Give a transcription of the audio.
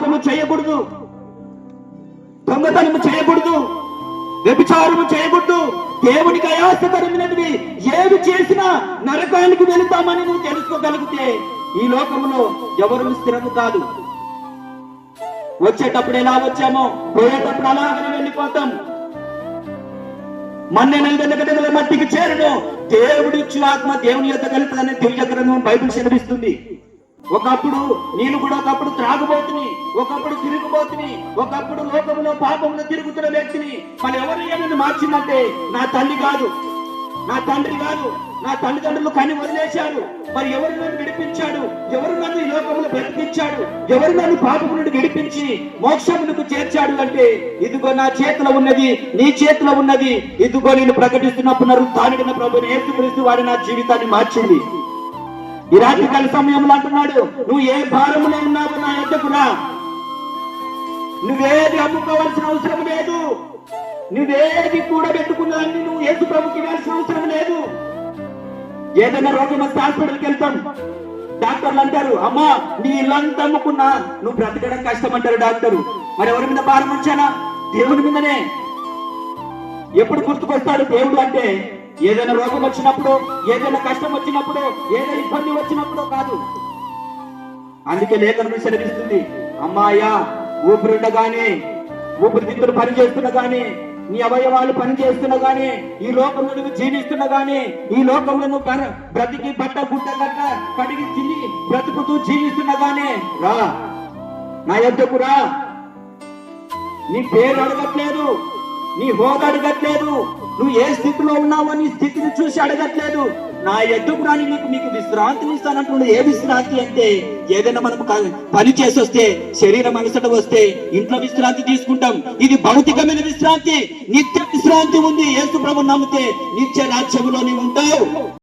పాపము చేయకూడదు, దొంగతనము చేయకూడదు, వ్యభిచారము చేయకూడదు, దేవునికి అయాసకరమైనవి ఏవి చేసినా నరకానికి వెళుతామని నువ్వు తెలుసుకోగలిగితే ఈ లోకంలో ఎవరు స్థిరము కాదు. వచ్చేటప్పుడు ఎలా వచ్చామో పోయేటప్పుడు అలాగనే వెళ్ళిపోతాం. మన్నెల మట్టికి చేరను, దేవుడిచ్చు ఆత్మ దేవుని యొక్క కలుగుతుందని దివ్య గ్రంథం బైబిల్ సెలవిస్తుంది. ఒకప్పుడు నేను కూడా ఒకప్పుడు త్రాగుబోతుని, ఒకప్పుడు తిరుగుబోతుని, ఒకప్పుడు లోకంలో పాపంలో తిరుగుతున్న వ్యక్తిని. మరి ఎవరు ఏమైనా మార్చిందంటే నా తల్లి కాదు, నా తండ్రి కాదు, నా తల్లిదండ్రులు కని వదిలేశారు. మరి ఎవరు నన్ను విడిపించాడు? ఎవరు నన్ను ఈ లోకంలో బ్రతికించాడు? ఎవరు నన్ను పాపం నుండి విడిపించి మోక్షములకు చేర్చాడు అంటే ఇదిగో నా చేతిలో ఉన్నది, నీ చేతిలో ఉన్నది. ఇదిగో నేను ప్రకటిస్తున్న పునరుత్థానుడైన ప్రభువుని యేసుక్రీస్తు వారి నా జీవితాన్ని మార్చింది. ఈ రాత్రికాల సమయంలో అంటున్నాడు, నువ్వు ఏ భారములో ఉన్నావు నా యొద్దకు రా. నువ్వేది అమ్ముకోవాల్సిన అవసరం లేదు, నువ్వేది కూడబెట్టుకున్నదాన్ని నువ్వు యేసు ప్రభుకి ఇవ్వాల్సిన అవసరం లేదు. ఏదైనా రోగం వస్తే హాస్పిటల్కి వెళ్తాం, డాక్టర్లు అంటారు, అమ్మా నీ ఇల్లంతా అమ్ముకున్నా నువ్వు బ్రతకడం కష్టం అంటారు డాక్టరు. మరి ఎవరి మీద భారం వచ్చానా? దేవుడి మీదనే. ఎప్పుడు గుర్తుకొస్తాడు దేవుడు అంటే ఏదైనా రోగం వచ్చినప్పుడు, ఏదైనా కష్టం వచ్చినప్పుడు, ఏదైనా ఇబ్బంది వచ్చినప్పుడు కాదు. అందుకే లేఖనం సెలవిస్తుంది, అమ్మాయ్యా ఊపిరుండగానే, ఊపిరితిత్తులు పని చేస్తున్నా గానీ, నీ అవయవాలు పని చేస్తున్నా గానీ, ఈ లోకంలో నువ్వు జీవిస్తున్నా గానీ, ఈ లోకంలో నువ్వు బ్రతికి బట్ట గుడ్డ గట్ట కడిగి తిని బ్రతుకుతూ జీవిస్తున్నా గానీ రా నా యొద్దకు రా. నీ పేరు అడగట్లేదు, నీ హోదా అడగట్లేదు, నువ్వు ఏ స్థితిలో ఉన్నావో నీ స్థితిని చూసి అడగట్లేదు. నా ఎద్దుకు రాని మీకు విశ్రాంతిని ఇస్తానంటున్నాడు. ఏ విశ్రాంతి అంటే ఏదైనా మనం పని చేసి వస్తే, శరీరం అలసట వస్తే ఇంట్లో విశ్రాంతి తీసుకుంటాం. ఇది భౌతికమైన విశ్రాంతి. నిత్య విశ్రాంతి ఉంది. యేసు ప్రభువుని నమ్మితే నిత్య రాజ్యములో నీవు ఉంటావు.